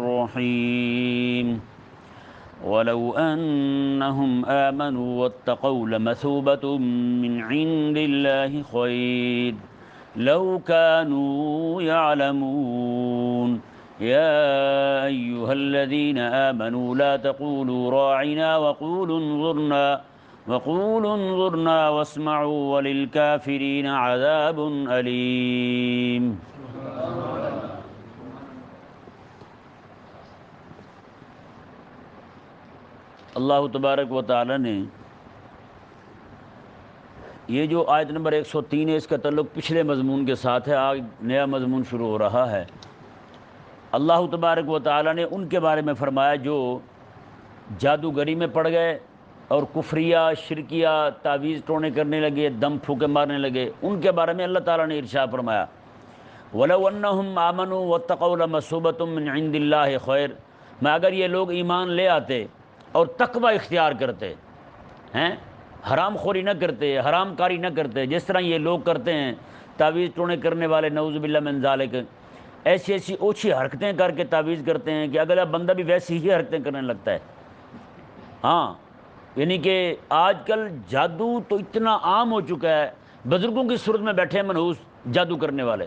الرحيم ولو أنهم آمنوا واتقوا لمثوبة من عند الله خير لو كانوا يعلمون يا أيها الذين آمنوا لا تقولوا راعنا وقولوا انظرنا واسمعوا وللكافرين عذاب أليم۔ اللہ تبارک و تعالی نے یہ جو آیت نمبر 103 ہے، اس کا تعلق پچھلے مضمون کے ساتھ ہے، آج نیا مضمون شروع ہو رہا ہے۔ اللہ تبارک و تعالی نے ان کے بارے میں فرمایا جو جادوگری میں پڑ گئے اور کفریہ شرکیہ تعویذ ٹونے کرنے لگے، دم پھوکے مارنے لگے، ان کے بارے میں اللہ تعالیٰ نے ارشاد فرمایا وَلَوْ أَنَّهُمْ آمَنُوا وَاتَّقَوْا لَمَثُوبَةٌ مِّنْ عِندِ اللَّهِ خَيْرٌ، میں اگر یہ لوگ ایمان لے آتے اور تقوی اختیار کرتے ہیں، حرام خوری نہ کرتے، حرام کاری نہ کرتے، جس طرح یہ لوگ کرتے ہیں تعویذ ٹونے کرنے والے، نعوذ باللہ من ذالک، ایسی ایسی اوچھی حرکتیں کر کے تعویذ کرتے ہیں کہ اگلا بندہ بھی ویسی ہی حرکتیں کرنے لگتا ہے۔ ہاں، یعنی کہ آج کل جادو تو اتنا عام ہو چکا ہے، بزرگوں کی صورت میں بیٹھے ہیں منحوس جادو کرنے والے،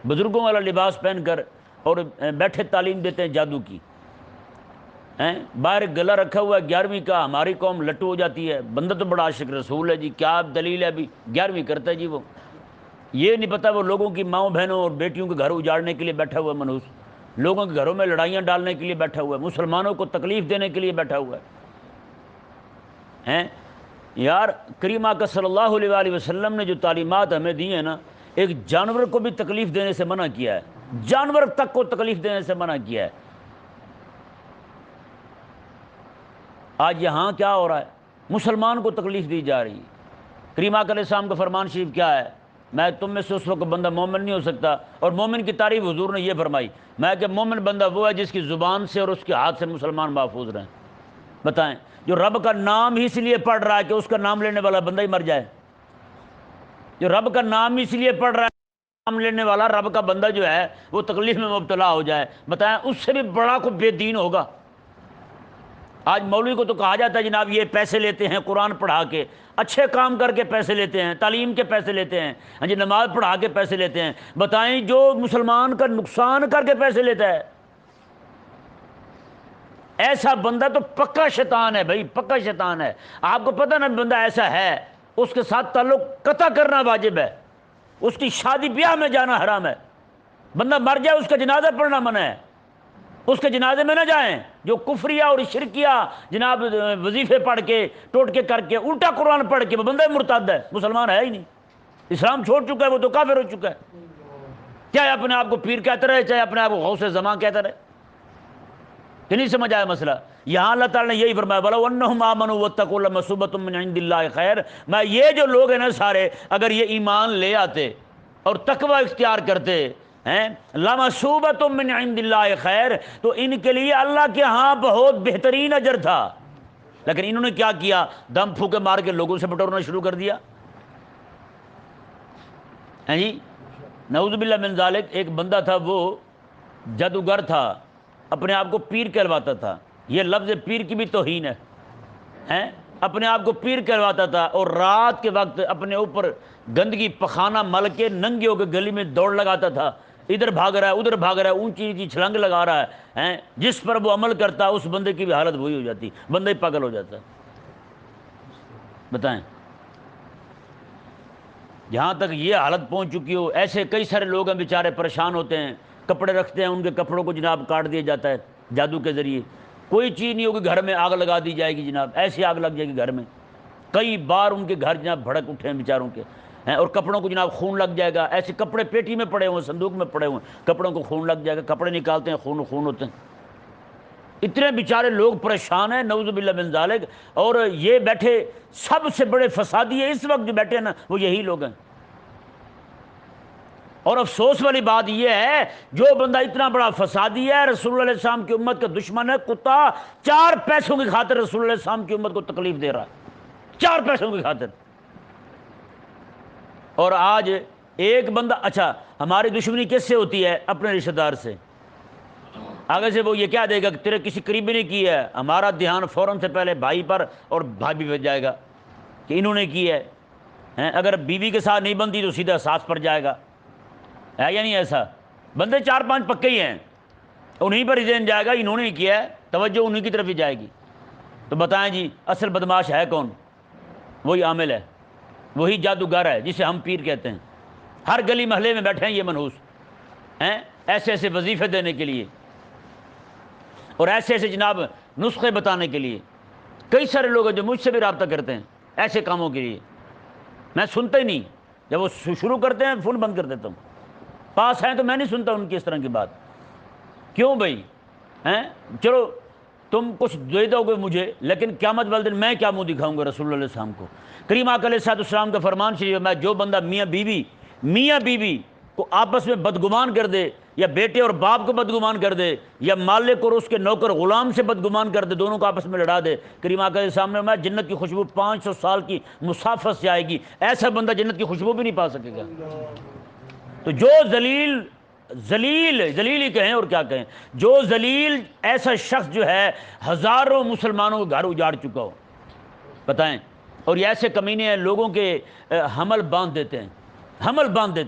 بزرگوں والا لباس پہن کر اور بیٹھے تعلیم دیتے ہیں جادو کی، باہر گلا رکھا ہوا ہے 11ویں کا، ہماری قوم لٹو ہو جاتی ہے، بندہ تو بڑا عاشق رسول ہے جی، کیا دلیل ہے ابھی 11ویں کرتا ہے جی، وہ یہ نہیں پتہ وہ لوگوں کی ماؤں بہنوں اور بیٹیوں کے گھر اجاڑنے کے لیے بیٹھا ہوا ہے منحوس، لوگوں کے گھروں میں لڑائیاں ڈالنے کے لیے بیٹھا ہوا ہے، مسلمانوں کو تکلیف دینے کے لیے بیٹھا ہوا ہے۔ یار کریم آقا صلی اللہ علیہ وآلہ وسلم نے جو تعلیمات ہمیں دی ہیں نا، ایک جانور کو بھی تکلیف دینے سے منع کیا ہے، جانور تک کو تکلیف دینے سے منع کیا ہے۔ آج یہاں کیا ہو رہا ہے؟ مسلمان کو تکلیف دی جا رہی ہے۔ کریم آقا علیہ السلام کا فرمان شریف کیا ہے؟ میں تم میں سے اس وقت بندہ مومن نہیں ہو سکتا، اور مومن کی تعریف حضور نے یہ فرمائی، میں کہ مومن بندہ وہ ہے جس کی زبان سے اور اس کے ہاتھ سے مسلمان محفوظ رہیں۔ بتائیں، جو رب کا نام ہی اس لیے پڑھ رہا ہے کہ اس کا نام لینے والا بندہ ہی مر جائے، جو رب کا نام ہی اس لیے پڑھ رہا ہے نام لینے والا رب کا بندہ جو ہے وہ تکلیف میں مبتلا ہو جائے، بتائیں اس سے بھی بڑا کوئی بے دین ہوگا؟ آج مولوی کو تو کہا جاتا ہے جناب یہ پیسے لیتے ہیں قرآن پڑھا کے، اچھے کام کر کے پیسے لیتے ہیں، تعلیم کے پیسے لیتے ہیں، ہاں جی نماز پڑھا کے پیسے لیتے ہیں، بتائیں جو مسلمان کا نقصان کر کے پیسے لیتا ہے، ایسا بندہ تو پکا شیطان ہے بھائی، پکا شیطان ہے۔ آپ کو پتہ نا بندہ ایسا ہے اس کے ساتھ تعلق قطع کرنا واجب ہے، اس کی شادی بیاہ میں جانا حرام ہے، بندہ مر جائے اس کا جنازہ پڑھنا منع ہے، اس کے جنازے میں نہ جائیں۔ جو کفریہ اور شرکیہ جناب وظیفے پڑھ کے ٹوٹکے کر کے الٹا قرآن پڑھ کے وہ بندہ مرتد ہے، مسلمان ہے ہی نہیں، اسلام چھوڑ چکا ہے، وہ تو کافر ہو چکا ہے، چاہے اپنے آپ کو پیر کہتا رہے، چاہے اپنے آپ کو غوث زمان کہتا رہے۔ کہ نہیں سمجھ آیا مسئلہ؟ یہاں اللہ تعالیٰ نے یہی فرمایا وَلَوْ أَنَّهُمْ آمَنُوا وَاتَّقُوا لَمَثُوبَةٌ مِّنْ عِندِ اللَّهِ خَيْرٌ، میں یہ جو لوگ ہیں نا سارے، اگر یہ ایمان لے آتے اور تقوی اختیار کرتے ہیں لَمَثُوبَةٌ مِّنْ عِندِ اللَّهِ خَيْرٌ، تو ان کے لیے اللہ کے ہاں بہت بہترین اجر تھا، لیکن انہوں نے کیا کیا؟ دم پھوکے مار کے لوگوں سے بٹورنا شروع کر دیا، ہیں جی نعوذ باللہ من ذالک۔ ایک بندہ تھا وہ جادوگر تھا، اپنے آپ کو پیر کہلواتا تھا، یہ لفظ پیر کی بھی توہین ہے، اپنے آپ کو پیر کہلواتا تھا، اور رات کے وقت اپنے اوپر گندگی پخانہ مل کے ننگے ہو کے گلی میں دوڑ لگاتا تھا، ادھر بھاگ رہا ہے ادھر بھاگ رہا ہے، اونچی اونچی چھلانگ لگا رہا ہے، جس پر وہ عمل کرتا اس بندے کی بھی حالت وہی ہو جاتی، بندہ ہی پاگل ہو جاتا۔ بتائیں جہاں تک یہ حالت پہنچ چکی ہو، ایسے کئی سارے لوگ ہیں بیچارے پریشان ہوتے ہیں، کپڑے رکھتے ہیں ان کے کپڑوں کو جناب کاٹ دیا جاتا ہے جادو کے ذریعے، کوئی چیز نہیں ہوگی گھر میں آگ لگا دی جائے گی جناب، ایسی آگ لگ جائے گی گھر میں، کئی بار ان کے گھر جناب بھڑک اٹھے ہیں بیچاروں کے، اور کپڑوں کو جناب خون لگ جائے گا، ایسے کپڑے پیٹی میں پڑے ہوئے صندوق میں پڑے ہوئے کپڑوں کو خون لگ جائے گا، کپڑے نکالتے ہیں خون خون ہوتے ہیں، اتنے بیچارے لوگ پریشان ہیں نعوذ باللہ من ذالک۔ اور یہ بیٹھے سب سے بڑے فسادی ہیں اس وقت جو بیٹھے ہیں نا وہ یہی لوگ ہیں، اور افسوس والی بات یہ ہے جو بندہ اتنا بڑا فسادی ہے، رسول اللہ علیہ السلام کی امت کا دشمن ہے، کتا 4 پیسوں کی خاطر رسول اللہ علیہ السلام کی امت کو تکلیف دے رہا ہے، 4 پیسوں کی خاطر۔ اور آج ایک بندہ، اچھا ہماری دشمنی کس سے ہوتی ہے؟ اپنے رشتہ دار سے، آگے سے وہ یہ کیا دے گا کہ تیرے کسی قریبی نے کی ہے، ہمارا دھیان فوراً سے پہلے بھائی پر اور بھابھی پہ جائے گا کہ انہوں نے کی ہے، اگر بیوی کے ساتھ نہیں بنتی تو سیدھا ساس پر جائے گا، ہے یا نہیں ایسا؟ بندے 4-5 پکے ہی ہیں، انہیں پر ہی ذہن جائے گا انہوں نے ہی کیا ہے، توجہ انہیں کی طرف ہی جائے گی۔ تو بتائیں جی اصل بدماش ہے کون؟ وہی عامل ہے، وہی جادوگر ہے جسے ہم پیر کہتے ہیں۔ ہر گلی محلے میں بیٹھے ہیں یہ منحوس ہیں، ایسے ایسے وظیفے دینے کے لیے اور ایسے ایسے جناب نسخے بتانے کے لیے۔ کئی سارے لوگ ہیں جو مجھ سے بھی رابطہ کرتے ہیں ایسے کاموں کے لیے، میں سنتا ہی نہیں، جب وہ شروع کرتے ہیں فون بند کر دیتا ہوں، پاس ہیں تو میں نہیں سنتا ان کی اس طرح کی بات۔ کیوں بھائی؟ چلو تم کچھ دے دو گے مجھے، لیکن قیامت والے دن میں کیا منہ دکھاؤں گا رسول اللہ علیہ السلام کو؟ کریم آقا علیہ السلام کا فرمان شریف ہے، میں جو بندہ میاں بیوی کو آپس میں بدگمان کر دے، یا بیٹے اور باپ کو بدگمان کر دے، یا مالک اور اس کے نوکر غلام سے بدگمان کر دے، دونوں کو آپس میں لڑا دے، کریم آقا علیہ السلام نے میں جنت کی خوشبو 500 سال کی مسافت سے آئے گی، ایسا بندہ جنت کی خوشبو بھی نہیں پا سکے گا۔ تو جو ذلیل ہی کہیں اور کیا کہیں، جو ذلیل ایسا شخص جو ہے ہزاروں مسلمانوں کو گھر اجاڑ چکا ہو، بتائیں، اور یہ ایسے کمینے ہیں لوگوں کے حمل باندھ دیتے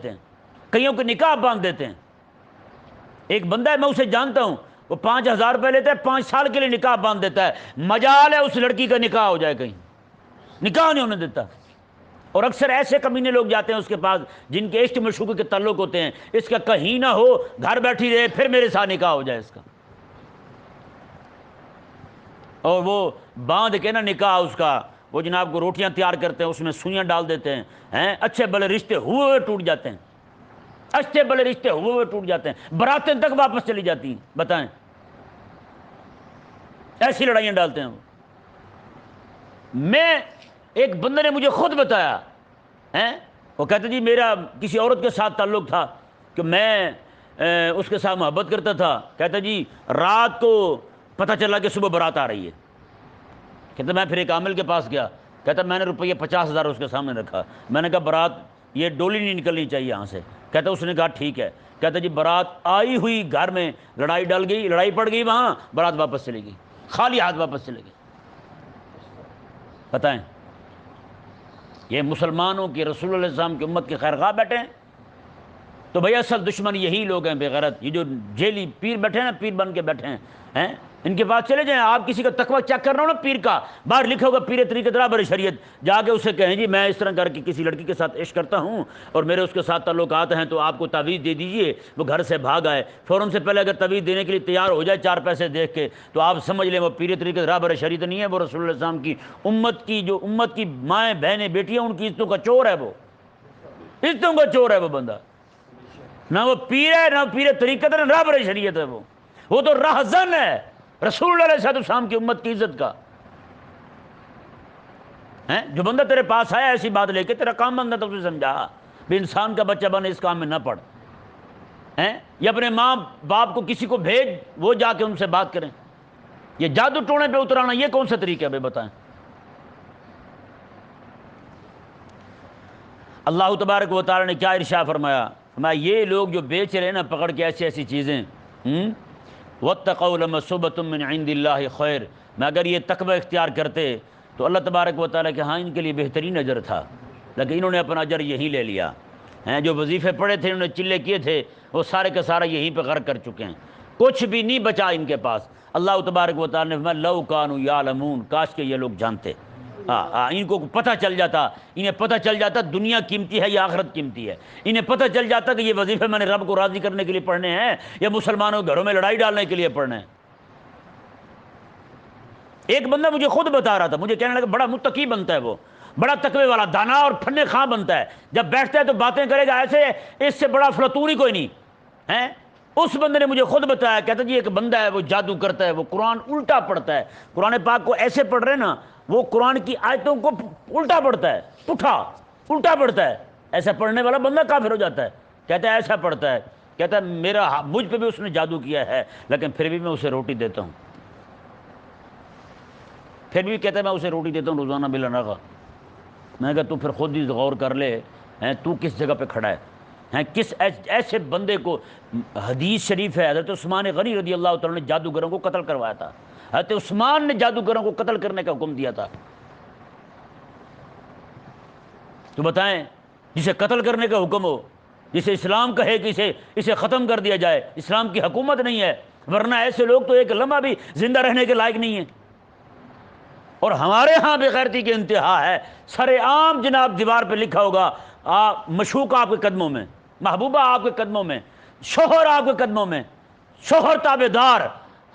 ہیں، کئیوں کے نکاح باندھ دیتے ہیں۔ ایک بندہ ہے میں اسے جانتا ہوں، وہ 5,000 روپے لیتا ہے، 5 سال کے لیے نکاح باندھ دیتا ہے، مجال ہے اس لڑکی کا نکاح ہو جائے، کہیں نکاح نہیں ہونے دیتا۔ اور اکثر ایسے کمینے لوگ جاتے ہیں اس کے پاس جن کے عشق مشوق کے تعلق ہوتے ہیں، اس کا کہیں نہ ہو، گھر بیٹھی رہے پھر میرے ساتھ نکاح ہو جائے اس کا، اور وہ باندھ کے نا نکاح اس کا، وہ جناب کو روٹیاں تیار کرتے ہیں، اس میں سوئیاں ڈال دیتے ہیں، اچھے بھلے رشتے ہوئے ٹوٹ جاتے ہیں، اچھے بھلے رشتے ہوئے ٹوٹ جاتے ہیں، براتیں تک واپس چلی جاتی ہیں، بتائیں، ایسی لڑائیاں ڈالتے ہیں وہ۔ میں ایک بندے نے مجھے خود بتایا، وہ کہتے جی میرا کسی عورت کے ساتھ تعلق تھا کہ میں اس کے ساتھ محبت کرتا تھا، کہتا جی رات کو پتہ چلا کہ صبح بارات آ رہی ہے، کہتا میں پھر ایک عامل کے پاس گیا، کہتا میں نے روپیہ 50,000 اس کے سامنے رکھا، میں نے کہا بارات یہ ڈولی نہیں نکلنی چاہیے یہاں سے، کہتا اس نے کہا ٹھیک ہے، کہتا جی بارات آئی ہوئی گھر میں لڑائی پڑ گئی، وہاں بارات واپس چلے گئی، خالی ہاتھ واپس چلے گئی۔ بتائیں، یہ مسلمانوں کی رسول اللہ علیہ السلام کی امت کے خیر خواہ بیٹھے ہیں؟ تو بھئی اصل دشمن یہی لوگ ہیں بے غیرت، یہ جو جیلی پیر بیٹھے ہیں نا، پیر بن کے بیٹھے ہیں، ان کے پاس چلے جائیں، آپ کسی کا تقوی چیک کر رہا ہو نا پیر کا، باہر لکھا ہوگا پیر طریقت رہبر شریعت، جا کے اسے کہیں جی میں اس طرح کر کے کسی لڑکی کے ساتھ عشق کرتا ہوں اور میرے اس کے ساتھ تعلقات ہیں، تو آپ کو تعویذ دے دیجئے، وہ گھر سے بھاگ آئے، فوراً سے پہلے اگر تعویذ دینے کے لیے تیار ہو جائے 4 پیسے دیکھ کے، تو آپ سمجھ لیں وہ پیر طریقت رہبر شریعت نہیں ہے، وہ رسول اللہ علیہ السلام کی امت کی مائیں بہنیں بیٹیاں ان کی عزتوں کا چور ہے، وہ عزتوں کا چور ہے وہ بندہ، نہ وہ پیر ہے، نہ پیر طریقت ہے، نہ رہبر شریعت ہے، وہ تو راہزن ہے رسول اللہ علیہ السلام کی امت کی عزت کا۔ جو بندہ تیرے پاس آیا ایسی بات لے کے، تیرا کام بندہ تو اسے سمجھا بھی انسان کا بچہ بنے اس کام میں نہ پڑ، یا اپنے ماں باپ کو کسی کو بھیج، وہ جا کے ان سے بات کریں، یہ جادو ٹونے پہ اترانا یہ کون سا طریقہ ہے بھائی بتائیں؟ اللہ تبارک و تعالی نے کیا ارشاد فرمایا یہ لوگ جو بیچ رہے ہیں نا پکڑ کے ایسی چیزیں، وَاتَّقَوْا لَمَثُوبَةٌ مِّنْ عِندِ اللَّهِ خَيْرٌ، میں اگر یہ تقوی اختیار کرتے تو اللہ تبارک و تعالیٰ کہ ہاں ان کے لیے بہترین اجر تھا، لیکن انہوں نے اپنا اجر یہیں لے لیا، جو وظیفے پڑے تھے، انہوں نے چلے کیے تھے، وہ سارے کا سارا یہیں پہ غرق کر چکے ہیں، کچھ بھی نہیں بچا ان کے پاس۔ اللہ تبارک و تعالیٰ نے فرمایا لَوْ كَانُوا يَعْلَمُونَ، کاش کہ یہ لوگ جانتے، ان کو پتہ چل جاتا، انہیں پتہ چل جاتا دنیا قیمتی ہے یا آخرت قیمتی ہے، انہیں پتہ چل جاتا کہ یہ وظیفے میں نے رب کو راضی کرنے کے لیے پڑھنے ہیں یا مسلمانوں کے گھروں میں لڑائی ڈالنے کے لیے پڑھنے ہیں۔ ایک بندہ مجھے خود بتا رہا تھا، مجھے کہنے لگا بڑا متقی بنتا ہے، وہ بڑا تقوی والا دانا اور پھنے خواہ بنتا ہے، جب بیٹھتا ہے تو باتیں کرے گا ایسے اس سے بڑا فلطون ہی کوئی نہیں ہے۔ اس بندے نے مجھے خود بتایا، کہتا جی ایک بندہ ہے وہ جادو کرتا ہے، وہ قرآن الٹا پڑھتا ہے، قرآن پاک کو ایسے پڑھ رہے نا، وہ قرآن کی آیتوں کو الٹا پڑھتا ہے، الٹا پڑھتا ہے، ایسا پڑھنے والا بندہ کافر ہو جاتا ہے۔ کہتا ہے ایسا پڑھتا ہے، کہتا ہے مجھ پہ بھی اس نے جادو کیا ہے، لیکن پھر بھی میں اسے روٹی دیتا ہوں، پھر بھی کہتا ہے میں اسے روٹی دیتا ہوں روزانہ بلا ناغہ۔ میں نے کہا تو پھر خود ہی غور کر لے، تو کس جگہ پہ کھڑا ہے، ہیں کس ایسے بندے کو، حدیث شریف ہے حضرت عثمان غنی رضی اللہ تعالیٰ نے جادوگروں کو قتل کروایا تھا، حضرت عثمان نے جادوگروں کو قتل کرنے کا حکم دیا تھا۔ تو بتائیں، جسے قتل کرنے کا حکم ہو، جسے اسلام کہے کہ اسے ختم کر دیا جائے، اسلام کی حکومت نہیں ہے، ورنہ ایسے لوگ تو ایک لمحہ بھی زندہ رہنے کے لائق نہیں ہیں۔ اور ہمارے ہاں بے غیرتی کی انتہا ہے، سر عام جناب دیوار پہ لکھا ہوگا مشوق آپ کے قدموں میں، محبوبہ آپ کے قدموں میں، شوہر آپ کے قدموں میں، شوہر تابع دار،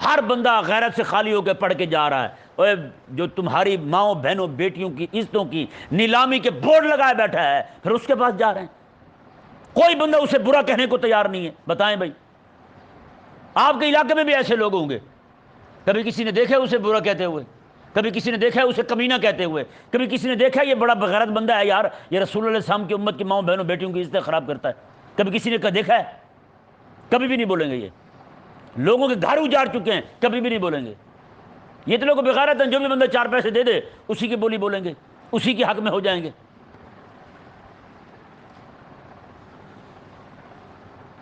ہر بندہ غیرت سے خالی ہو کے پڑھ کے جا رہا ہے۔ اور جو تمہاری ماؤں بہنوں بیٹیوں کی عزتوں کی نیلامی کے بورڈ لگائے بیٹھا ہے، پھر اس کے پاس جا رہے ہیں، کوئی بندہ اسے برا کہنے کو تیار نہیں ہے۔ بتائیں بھائی، آپ کے علاقے میں بھی ایسے لوگ ہوں گے، کبھی کسی نے دیکھا اسے برا کہتے ہوئے، کبھی کسی نے دیکھا اسے کمینہ کہتے ہوئے، کبھی کسی نے دیکھا یہ بڑا بغیرت بندہ ہے یار، یہ رسول اللہ علیہ السلام کی امت کی ماؤں بہنوں بیٹیوں کی عزتیں خراب کرتا ہے، کبھی کسی نے دیکھا ہے؟ کبھی بھی نہیں بولیں گے۔ یہ لوگوں کے گھر اجاڑ چکے ہیں، کبھی بھی نہیں بولیں گے۔ یہ تو لوگ بغیرت ہیں، جو بھی بندہ 4 پیسے دے دے اسی کی بولی بولیں گے، اسی کے حق میں ہو جائیں گے۔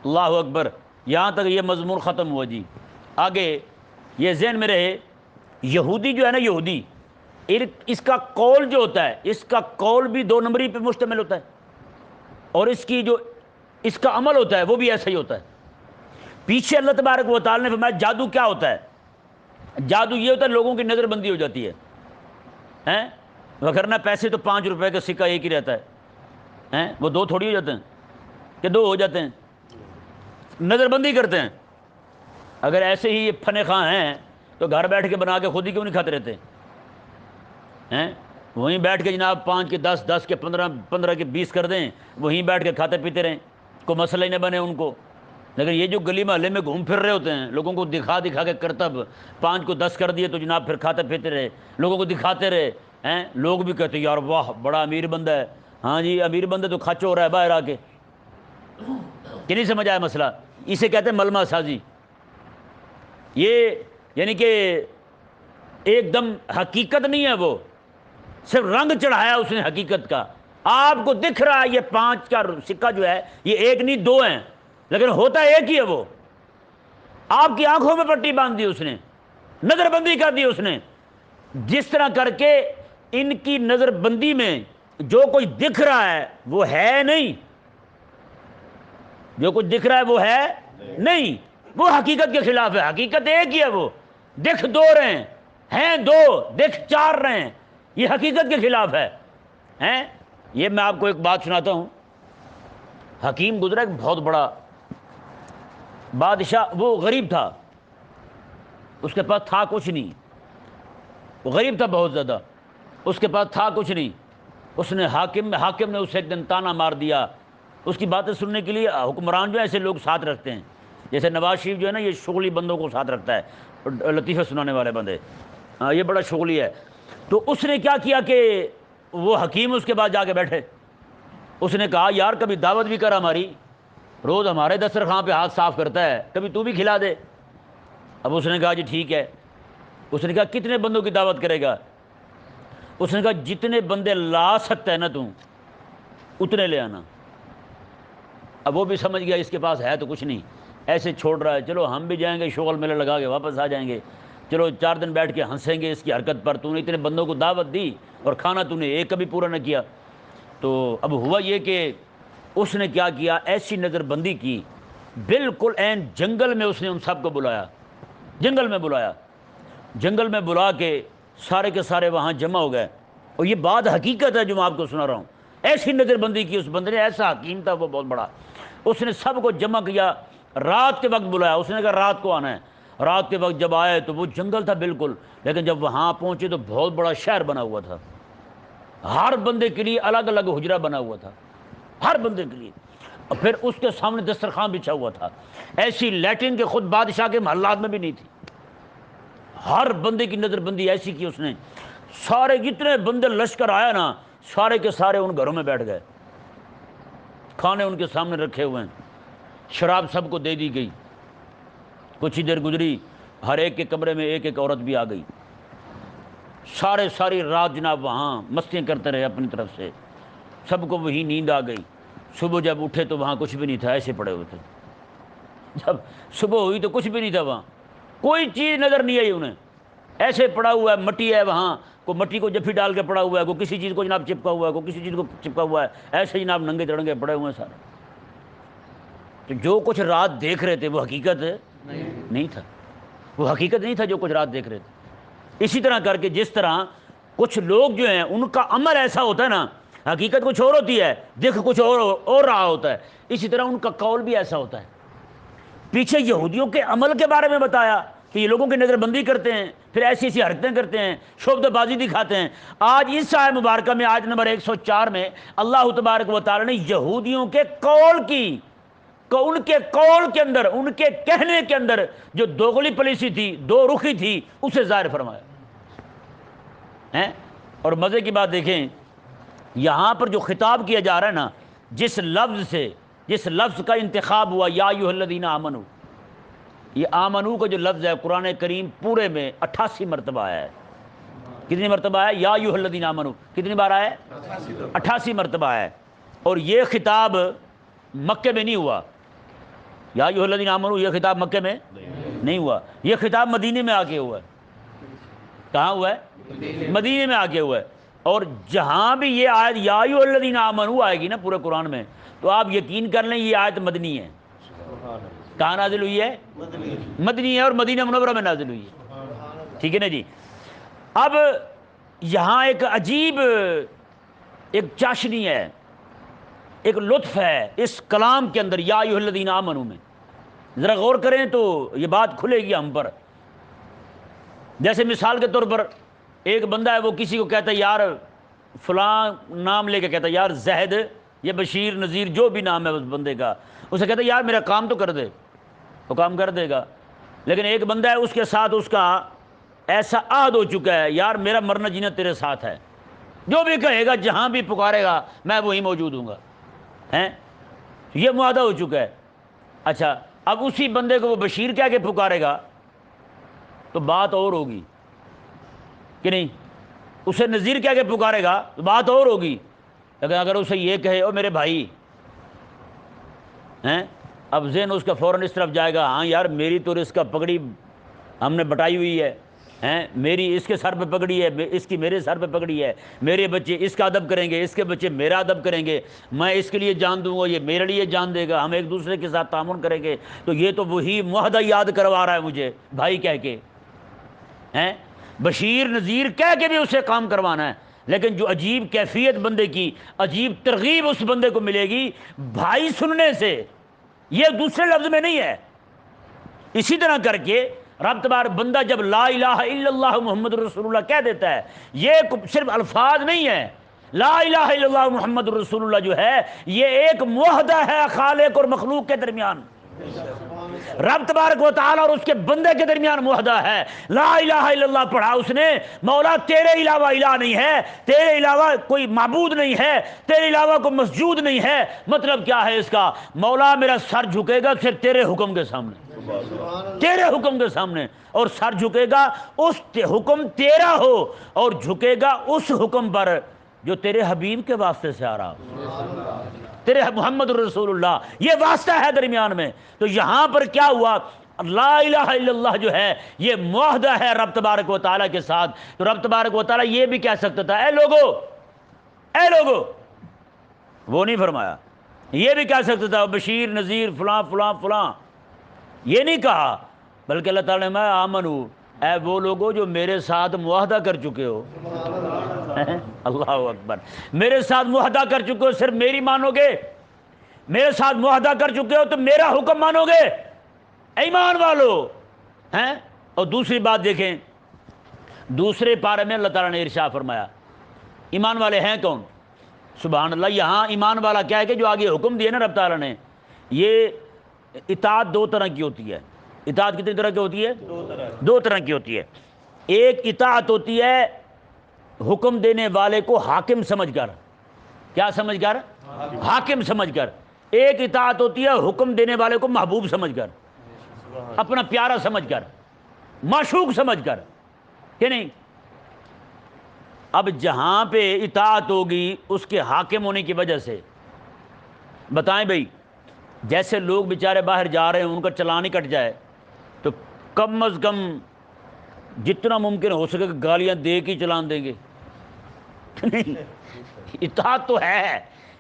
اللہ اکبر۔ یہاں تک یہ مضمون ختم ہوا جی۔ آگے یہ ذہن میں رہے، یہودی جو ہے نا، یہودی، اس کا قول جو ہوتا ہے، اس کا قول بھی 2 نمبری پہ مشتمل ہوتا ہے، اور اس کا عمل ہوتا ہے وہ بھی ایسا ہی ہوتا ہے۔ پیچھے اللہ تبارک و تعالی نے فرمایا جادو کیا ہوتا ہے؟ جادو یہ ہوتا ہے لوگوں کی نظر بندی ہو جاتی ہے، وغیرہ پیسے تو 5 روپے کا سکہ ایک ہی رہتا ہے، وہ 2 تھوڑی ہو جاتے ہیں کہ 2 ہو جاتے ہیں، نظر بندی کرتے ہیں۔ اگر ایسے ہی یہ فن خواہ ہیں تو گھر بیٹھ کے بنا کے خود ہی کیوں نہیں کھاتے رہتے ہیں؟ وہیں بیٹھ کے جناب 5 کے 10، 10 کے 15، 15 کے 20 کر دیں، وہیں بیٹھ کے کھاتے پیتے رہیں، کوئی مسئلہ ہی نہ بنے ان کو۔ لیکن یہ جو گلی محلے میں گھوم پھر رہے ہوتے ہیں، لوگوں کو دکھا دکھا کے کرتب 5 کو 10 کر دیے تو جناب پھر کھاتے پیتے رہے، لوگوں کو دکھاتے رہے، لوگ بھی کہتے ہیں یار واہ بڑا امیر بندہ ہے۔ ہاں جی، امیر بندہ تو خرچ ہو رہا ہے باہر آ کے، کہ نہیں سمجھ آیا مسئلہ؟ اسے کہتے ہیں ملمہ سازی۔ یہ یعنی کہ ایک دم حقیقت نہیں ہے، وہ صرف رنگ چڑھایا اس نے حقیقت کا۔ آپ کو دکھ رہا ہے یہ 5 کا سکہ جو ہے یہ 1 نہیں 2 ہیں، لیکن ہوتا ایک ہی ہے وہ۔ آپ کی آنکھوں میں پٹی باندھ دی اس نے، نظر بندی کر دی اس نے، جس طرح کر کے ان کی نظر بندی میں جو کچھ دکھ رہا ہے وہ ہے نہیں، جو کچھ دکھ رہا ہے وہ ہے نہیں، وہ حقیقت کے خلاف ہے۔ حقیقت ایک ہی ہے، وہ دکھ 2 رہے ہیں 2، دکھ 4 رہے ہیں، یہ حقیقت کے خلاف ہے۔ یہ میں آپ کو ایک بات سناتا ہوں۔ حکیم گزرا ایک بہت بڑا بادشاہ، وہ غریب تھا، اس کے پاس تھا کچھ نہیں، وہ غریب تھا بہت زیادہ، اس کے پاس تھا کچھ نہیں۔ اس نے حاکم نے اسے ایک دن تانا مار دیا۔ اس کی باتیں سننے کے لیے حکمران جو ہے ایسے لوگ ساتھ رکھتے ہیں، جیسے نواز شریف جو ہے نا، یہ شغلی بندوں کو ساتھ رکھتا ہے، لطیفہ سنانے والے بندے، یہ بڑا شغلی ہے۔ تو اس نے کیا کیا کہ وہ حکیم اس کے بعد جا کے بیٹھے، اس نے کہا یار کبھی دعوت بھی کر ہماری، روز ہمارے دسترخوان پہ ہاتھ صاف کرتا ہے، کبھی تو بھی کھلا دے۔ اب اس نے کہا جی ٹھیک ہے۔ اس نے کہا کتنے بندوں کی دعوت کرے گا؟ اس نے کہا جتنے بندے لا سکتا ہے نا تم اتنے لے آنا۔ اب وہ بھی سمجھ گیا اس کے پاس ہے تو کچھ نہیں، ایسے چھوڑ رہا ہے، چلو ہم بھی جائیں گے شغل میلہ لگا کے واپس آ جائیں گے، چلو 4 دن بیٹھ کے ہنسیں گے اس کی حرکت پر، تو نے اتنے بندوں کو دعوت دی اور کھانا تو نے ایک کبھی پورا نہ کیا۔ تو اب ہوا یہ کہ اس نے کیا کیا، ایسی نظر بندی کی، بالکل عین جنگل میں اس نے ان سب کو بلایا، جنگل میں بلایا، جنگل میں بلا کے سارے کے سارے وہاں جمع ہو گئے۔ اور یہ بات حقیقت ہے جو میں آپ کو سنا رہا ہوں، ایسی نظر بندی کی اس بندے نے، ایسا حکیم تھا وہ بہت بڑا۔ اس نے سب کو جمع کیا، رات کے وقت بلایا، اس نے کہا رات کو آنا ہے۔ رات کے وقت جب آئے تو وہ جنگل تھا بالکل، لیکن جب وہاں پہنچے تو بہت بڑا شہر بنا ہوا تھا، ہر بندے کے لیے الگ الگ حجرہ بنا ہوا تھا، ہر بندے کے لیے۔ اور پھر اس کے سامنے دسترخوان بچھا ہوا تھا، ایسی لیٹرین کے خود بادشاہ کے محلات میں بھی نہیں تھی۔ ہر بندے کی نظر بندی ایسی کی اس نے، سارے جتنے بندے لشکر آیا نا، سارے کے سارے ان گھروں میں بیٹھ گئے، کھانے ان کے سامنے رکھے ہوئے ہیں، شراب سب کو دے دی گئی۔ کچھ ہی دیر گزری، ہر ایک کے کمرے میں ایک ایک عورت بھی آ گئی، ساری رات جناب وہاں مستیاں کرتے رہے اپنی طرف سے، سب کو وہی نیند آ گئی۔ صبح جب اٹھے تو وہاں کچھ بھی نہیں تھا، ایسے پڑے ہوئے تھے۔ جب صبح ہوئی تو کچھ بھی نہیں تھا وہاں، کوئی چیز نظر نہیں آئی انہیں، ایسے پڑا ہوا ہے، مٹی ہے وہاں، کوئی مٹی کو جفی ڈال کے پڑا ہوا ہے، کوئی کسی چیز کو جناب چپکا ہوا ہے، کوئی کسی چیز کو چپکا ہوا ہے، ایسے جناب ننگے تڑنگے پڑے ہوئے ہیں سارے۔ تو جو کچھ رات دیکھ رہے تھے وہ حقیقت نہیں تھا، وہ حقیقت نہیں تھا جو کچھ رات دیکھ رہے تھے۔ اسی طرح کر کے جس طرح کچھ لوگ جو ہیں ان کا عمل ایسا ہوتا ہے نا، حقیقت کچھ اور ہوتی ہے، دکھ کچھ اور رہا ہوتا ہے، اسی طرح ان کا قول بھی ایسا ہوتا ہے۔ پیچھے یہودیوں کے عمل کے بارے میں بتایا کہ یہ لوگوں کی نظر بندی کرتے ہیں، پھر ایسی ایسی حرکتیں کرتے ہیں، شعبدہ بازی دکھاتے ہیں۔ آج اس آیت مبارکہ میں آیت نمبر 104 میں اللہ تبارک و تعالی نے یہودیوں کے قول کی، ان کے قول کے اندر، ان کے کہنے کے اندر جو دوغلی پالیسی تھی، دو رخی تھی، اسے ظاہر فرمایا ہے۔ اور مزے کی بات دیکھیں، یہاں پر جو خطاب کیا جا رہا ہے نا، جس لفظ کا انتخاب ہوا، یا ایھا الذین آمنو، یہ آمنو کا جو لفظ ہے قرآن کریم پورے میں 88 مرتبہ آیا ہے۔ کتنی مرتبہ آیا؟ یا ایھا الذین آمنو کتنی بار آیا ہے؟ 88 مرتبہ آیا ہے۔ اور یہ خطاب مکے میں نہیں ہوا، یا ایھا الذین آمنو یہ خطاب مکے میں نہیں ہوا، یہ خطاب مدینے میں آ کے ہوا ہے۔ کہاں ہوا ہے؟ مدینے میں آ کے ہوا ہے۔ اور جہاں بھی یہ آیت یا ایھا الذین آمنو آئے گی نا پورے قرآن میں، تو آپ یقین کر لیں یہ آیت مدنی ہے۔ کہاں نازل ہوئی ہے؟ مدنی ہے، اور مدینہ منورہ میں نازل ہوئی ہے۔ ٹھیک ہے نا جی۔ اب یہاں ایک عجیب ایک چاشنی ہے، ایک لطف ہے اس کلام کے اندر، یا ایھا الذین آمنو میں ذرا غور کریں تو یہ بات کھلے گی ہم پر۔ جیسے مثال کے طور پر ایک بندہ ہے، وہ کسی کو کہتا ہے یار فلاں نام لے کے کہتا ہے یار زہد یا بشیر نذیر جو بھی نام ہے اس بندے کا، اسے کہتا ہے یار میرا کام تو کر دے، وہ کام کر دے گا۔ لیکن ایک بندہ ہے اس کے ساتھ اس کا ایسا عہد ہو چکا ہے، یار میرا مرنا جینا تیرے ساتھ ہے، جو بھی کہے گا جہاں بھی پکارے گا میں وہیں موجود ہوں گا، ہیں؟ یہ معاہدہ ہو چکا ہے۔ اچھا اب اسی بندے کو وہ بشیر کہہ کے پکارے گا تو بات اور ہوگی کہ نہیں؟ اسے نذیر کہہ کے پکارے گا تو بات اور ہوگی۔ لیکن اگر اسے یہ کہے او میرے بھائی، ہیں؟ اب ذہن اس کا فوراً اس طرف جائے گا، ہاں یار میری تو اس کا پگڑی ہم نے بٹائی ہوئی ہے، ہیں؟ میری اس کے سر پہ پگڑی ہے، اس کی میرے سر پہ پگڑی ہے، میرے بچے اس کا ادب کریں گے، اس کے بچے میرا ادب کریں گے، میں اس کے لیے جان دوں گا، یہ میرے لیے جان دے گا، ہم ایک دوسرے کے ساتھ تعاون کریں گے۔ تو یہ تو وہی معاہدہ یاد کروا رہا ہے مجھے بھائی کہہ کے، ہیں؟ بشیر نذیر کہہ کے بھی اسے کام کروانا ہے۔ لیکن جو عجیب کیفیت بندے کی، عجیب ترغیب اس بندے کو ملے گی بھائی سننے سے، یہ دوسرے لفظ میں نہیں ہے۔ اسی طرح کر کے رب تبارک بندہ جب لا الہ الا اللہ محمد رسول اللہ کہہ دیتا ہے، یہ صرف الفاظ نہیں ہے، لا الہ الا اللہ محمد رسول اللہ جو ہے یہ ایک معاہدہ ہے خالق اور مخلوق کے درمیان، رب تبارک و تعالی اور اس کے بندے کے درمیان معاہدہ ہے۔ لا الہ الا اللہ پڑھا اس نے، مولا تیرے علاوہ الہ نہیں ہے، تیرے علاوہ کوئی معبود نہیں ہے، تیرے علاوہ کوئی مسجود نہیں ہے۔ مطلب کیا ہے اس کا؟ مولا میرا سر جھکے گا صرف تیرے حکم کے سامنے، تیرے حکم کے سامنے، اور سر جھکے گا اس حکم تیرا ہو، اور جھکے گا اس حکم پر جو تیرے حبیب کے واسطے سے آ رہا ہو، تیرے محمد رسول اللہ، یہ واسطہ ہے درمیان میں۔ تو یہاں پر کیا ہوا؟ لا الہ الا اللہ جو ہے یہ معاہدہ ہے رب تبارک و تعالیٰ کے ساتھ۔ تو رب تبارک و تعالیٰ یہ بھی کہہ سکتا تھا اے لوگو، وہ نہیں فرمایا۔ یہ بھی کہہ سکتا تھا بشیر نذیر فلاں فلاں فلاں، یہ نہیں کہا، بلکہ اللہ تعالیٰ نے میں آمنو، اے وہ لوگوں جو میرے ساتھ معاہدہ کر چکے ہو، اللہ اکبر، میرے ساتھ معاہدہ کر چکے ہو، صرف میری مانو گے، میرے ساتھ معاہدہ کر چکے ہو تو میرا حکم مانو گے، ایمان والو، ہیں؟ اور دوسری بات دیکھیں، دوسرے پارے میں اللہ تعالیٰ نے ارشاد فرمایا ایمان والے ہیں کون؟ سبحان اللہ۔ یہاں ایمان والا کیا ہے کہ جو آگے حکم دیے نا رب تعالیٰ نے، یہ اطاعت دو طرح کی ہوتی ہے۔ اطاعت کتنی طرح کی ہوتی ہے؟ دو طرح کی ہوتی ہے۔ ایک اطاعت ہوتی ہے حکم دینے والے کو حاکم سمجھ کر، کیا سمجھ کر؟ حاکم سمجھ کر۔ ایک اطاعت ہوتی ہے حکم دینے والے کو محبوب سمجھ کر، اپنا پیارا سمجھ کر، معشوق سمجھ کر، کہ نہیں؟ اب جہاں پہ اطاعت ہوگی اس کے حاکم ہونے کی وجہ سے، بتائیں بھائی، جیسے لوگ بیچارے باہر جا رہے ہیں ان کا چلان ہی کٹ جائے تو کم از کم جتنا ممکن ہو سکے گالیاں دے کے چلان دیں گے؟ نہیں، اطاعت تو ہے،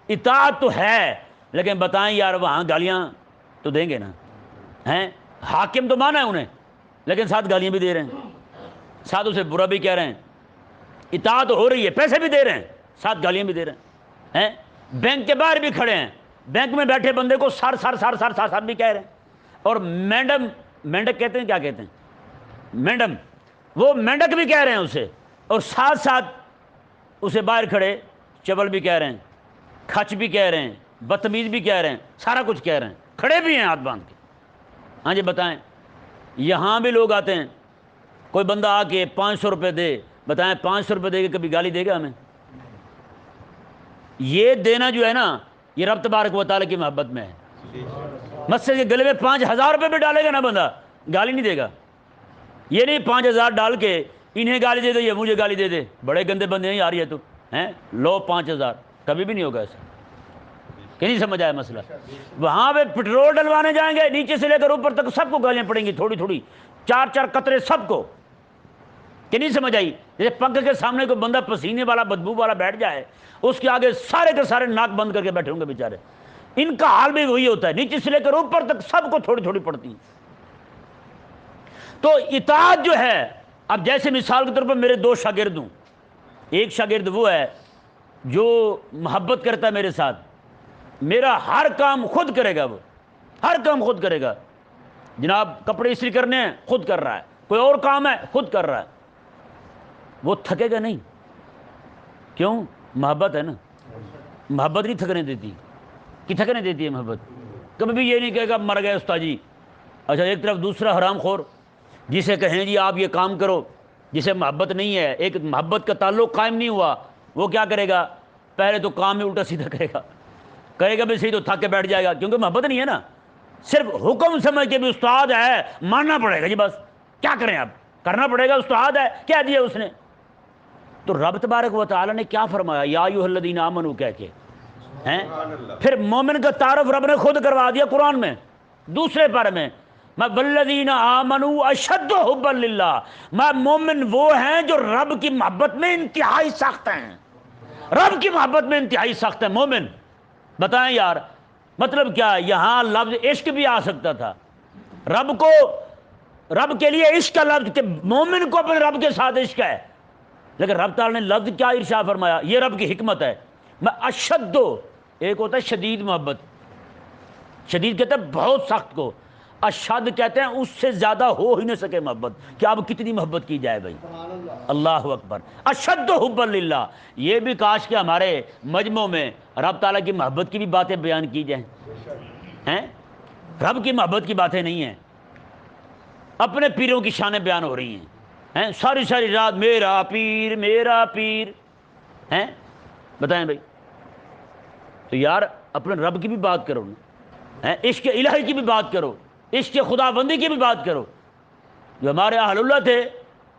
اطاعت تو ہے، لیکن بتائیں یار وہاں گالیاں تو دیں گے نا؟ ہیں حاکم تو مانا ہے انہیں، لیکن ساتھ گالیاں بھی دے رہے ہیں، ساتھ اسے برا بھی کہہ رہے ہیں، اطاعت ہو رہی ہے، پیسے بھی دے رہے ہیں، ساتھ گالیاں بھی دے رہے ہیں۔ بینک کے باہر بھی کھڑے ہیں، بینک میں بیٹھے بندے کو سر سر سر سر سر سر بھی کہہ رہے ہیں، اور میڈم، مینڈک کہتے ہیں، کیا کہتے ہیں، میڈم، وہ مینڈک بھی کہہ رہے ہیں اسے، اور ساتھ ساتھ اسے باہر کھڑے چبل بھی کہہ رہے ہیں، کھچ بھی کہہ رہے ہیں، بدتمیز بھی کہہ رہے ہیں، سارا کچھ کہہ رہے ہیں، کھڑے بھی ہیں ہاتھ باندھ کے۔ ہاں جی بتائیں، یہاں بھی لوگ آتے ہیں، کوئی بندہ آ کے 500 روپے دے، بتائیں 500 روپے دے کے کبھی گالی دے گا ہمیں؟ یہ دینا جو ہے نا، یہ رب تبارک و تعالیٰ کی محبت میں ہے۔ مسجد کے گلے میں 5000 روپے بھی ڈالے گا نا بندہ، گالی نہیں دے گا۔ یہ نہیں 5000 ڈال کے انہیں گالی دے دے یا مجھے گالی دے دے، بڑے گندے بندے نہیں آ رہی ہے تو ہیں لو 5000، کبھی بھی نہیں ہوگا ایسا۔ کہ نہیں سمجھ آیا مسئلہ؟ وہاں پہ پٹرول ڈلوانے جائیں گے، نیچے سے لے کر اوپر تک سب کو گالیاں پڑیں گی، تھوڑی تھوڑی، 4 قطرے سب کو۔ کہ نہیں سمجھ آئی؟ جیسے پنکھ کے سامنے کوئی بندہ پسینے والا بدبو والا بیٹھ جائے، اس کے آگے سارے کے سارے ناک بند کر کے بیٹھے ہوں گے بیچارے۔ ان کا حال بھی وہی ہوتا ہے، نیچے سے لے کر اوپر تک سب کو تھوڑی تھوڑی پڑتی ہیں۔ تو اطاعت جو ہے، اب جیسے مثال کے طور پر میرے 2 شاگرد ہوں، ایک شاگرد وہ ہے جو محبت کرتا ہے میرے ساتھ، میرا ہر کام خود کرے گا، وہ ہر کام خود کرے گا، جناب کپڑے استری کرنے ہیں خود کر رہا ہے، کوئی اور کام ہے خود کر رہا ہے، وہ تھکے گا نہیں۔ کیوں؟ محبت ہے نا، محبت نہیں تھکنے دیتی۔ کہ تھکنے دیتی ہے محبت؟ کبھی بھی یہ نہیں کہے گا مر گئے استاد جی۔ اچھا ایک طرف دوسرا حرام خور جسے کہیں جی آپ یہ کام کرو، جسے محبت نہیں ہے، ایک محبت کا تعلق قائم نہیں ہوا، وہ کیا کرے گا؟ پہلے تو کام ہی الٹا سیدھا کرے گا، کرے گا بھی صحیح تو تھک کے بیٹھ جائے گا، کیونکہ محبت نہیں ہے نا، صرف حکم سمجھ کے بھی استاد ہے ماننا پڑے گا جی، بس کیا کریں آپ، کرنا پڑے گا، استاد ہے کہہ دیا اس نے۔ تو رب تبارک و تعالی نے کیا فرمایا؟ یا ایھا الذین آمنوا کہہ کے ہیں، پھر مومن کا تعارف رب نے خود کروا دیا قرآن میں دوسرے پارے میں، میں والذین آمنوا اشد حبا للہ، میں مومن وہ ہیں جو رب کی محبت میں انتہائی سخت ہیں، رب کی محبت میں انتہائی سخت ہیں مومن۔ بتائیں یار مطلب کیا ہے؟ یہاں لفظ عشق بھی آ سکتا تھا، رب کو، رب کے لیے عشق کا لفظ، کہ مومن کو اپنے رب کے ساتھ عشق ہے، لیکن رب تعالیٰ نے لفظ کیا ارشاد فرمایا؟ یہ رب کی حکمت ہے۔ میں اشد، ایک ہوتا ہے شدید محبت، شدید کہتے ہیں بہت سخت کو، اشد کہتے ہیں اس سے زیادہ ہو ہی نہیں سکے محبت، کہ اب کتنی محبت کی جائے بھائی، اللہ اکبر، اشد حبا للہ۔ یہ بھی کاش کہ ہمارے مجمع میں رب تعالیٰ کی محبت کی بھی باتیں بیان کی جائیں، ہیں رب کی محبت کی باتیں نہیں ہیں، اپنے پیروں کی شانیں بیان ہو رہی ہیں، ساری ساری رات میرا پیر ہیں، بتائیں بھائی۔ تو یار اپنے رب کی بھی بات کرو نا، عشق الہی کی بھی بات کرو، عشق خدا بندی کی بھی بات کرو۔ جو ہمارے اہل اللہ تھے،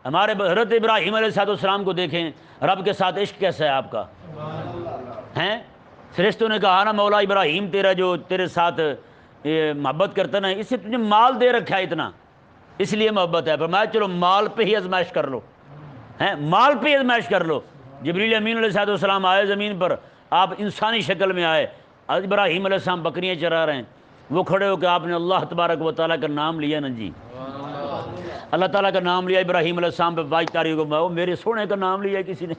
ہمارے حضرت ابراہیم علیہ السلام کو دیکھیں، رب کے ساتھ عشق کیسا ہے آپ کا، ہیں فرشتوں نے کہا نا مولا ابراہیم تیرا جو تیرے ساتھ محبت کرتا نا، اس سے تجھے مال دے رکھا ہے اتنا، اس لیے محبت ہے۔ فرمایا چلو مال پہ ہی آزمائش کر لو، ہیں مال پہ ہی آزمائش کر لو۔ جبریل امین علیہ السلام آئے زمین پر، آپ انسانی شکل میں آئے، ابراہیم علیہ السلام بکریاں چرا رہے ہیں، وہ کھڑے ہو کے آپ نے اللہ تبارک و تعالیٰ کا نام لیا نا جی، اللہ تعالیٰ کا نام لیا، ابراہیم علیہ السلام پہ 22 تاریخ کو وہ میرے سونے کا نام لیا کسی نے،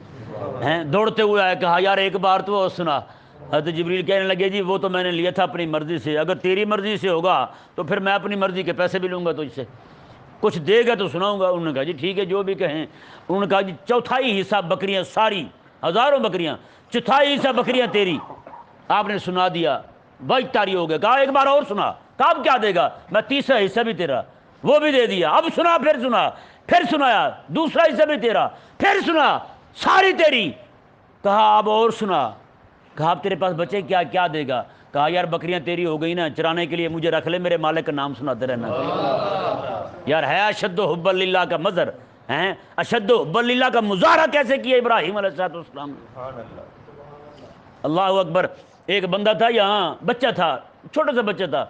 ہیں دوڑتے ہوئے آئے، کہا یار ایک بار تو سنا۔ حضرت جبریل کہنے لگے جی وہ تو میں نے لیا تھا اپنی مرضی سے، اگر تیری مرضی سے ہوگا تو پھر میں اپنی مرضی کے پیسے بھی لوں گا تجھ سے، کچھ دے گا تو سناؤں گا۔ انہوں نے کہا جی ٹھیک ہے جو بھی کہیں۔ انہوں نے کہا جی چوتھائی حصہ بکریاں ساری، ہزاروں بکریاں، چوتھائی حصہ بکریاں تیری۔ آپ نے سنا دیا، بھائی تاری ہو گیا، کہا ایک بار اور سنا، کہا اب کیا دے گا؟ میں تیسرا حصہ بھی تیرا، وہ بھی دے دیا، اب سنا، پھر سنایا، دوسرا حصہ بھی تیرا، پھر سنا، ساری تیری۔ کہا اب اور سنا، کہا اب تیرے پاس بچے کیا، کیا دے گا؟ کہا یار بکریاں تیری ہو گئی نا، چرانے کے لیے مجھے رکھ لے، میرے مالک کا نام سناتے رہنا۔ یار ہے اشد حبا للہ کا مظہر، ہیں اشد حبا للہ کا مظاہرہ کیسے کیا ابراہیم علیہ السلام نے؟ اللہ اکبر۔ ایک بندہ تھا یہاں، بچہ تھا، چھوٹا سا بچہ تھا،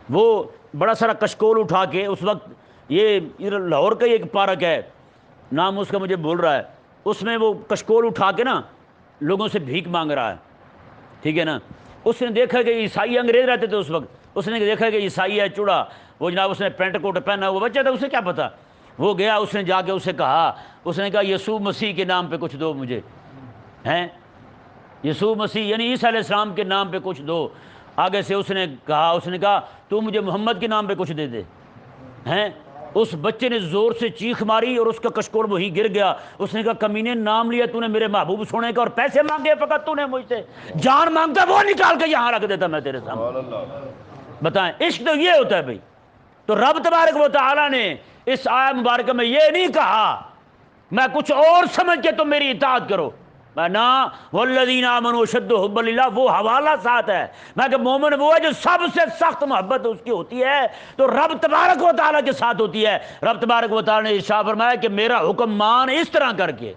وہ بڑا سارا کشکول اٹھا کے، اس وقت یہ لاہور کا ہی ایک پارک ہے، نام اس کا مجھے بھول رہا ہے، اس میں وہ کشکول اٹھا کے نا لوگوں سے بھیک مانگ رہا ہے، ٹھیک ہے نا۔ اس نے دیکھا کہ عیسائی، انگریز رہتے تھے اس وقت، اس نے دیکھا کہ عیسائی ہے چوڑا، وہ جناب اس نے پینٹ کوٹ پہنا، وہ بچہ تھا، اسے کیا پتا، وہ گیا، اس نے جا کے اسے کہا، اس نے کہا یسوع مسیح کے نام پہ کچھ دو مجھے، ہیں یسوع مسیح یعنی عیسیٰ علیہ السلام کے نام پہ کچھ دو۔ آگے سے اس نے کہا تو مجھے محمد کے نام پہ کچھ دے دے، ہیں۔ اس بچے نے زور سے چیخ ماری اور اس کا کشکول وہیں گر گیا۔ اس نے کہا کمینے، نام لیا تو نے میرے محبوب سونے کا اور پیسے مانگے فقط تو نے مجھ سے، جان مانگتا وہ نکال کے یہاں رکھ دیتا میں تیرے سامنے۔ بتائیں عشق تو یہ ہوتا ہے بھائی۔ تو رب تبارک و تعالیٰ نے اس آیت مبارکہ میں یہ نہیں کہا میں کچھ اور سمجھ کے تم میری اطاعت کرو، نہ والذین آمنوا اشد حبا للہ، وہ حوالہ ساتھ ہے، میں کہ مومن وہ ہے جو سب سے سخت محبت اس کی ہوتی ہے تو رب تبارک و تعالیٰ کے ساتھ ہوتی ہے۔ رب تبارک و تعالیٰ نے ارشاد فرمایا کہ میرا حکم مان اس طرح کر کے،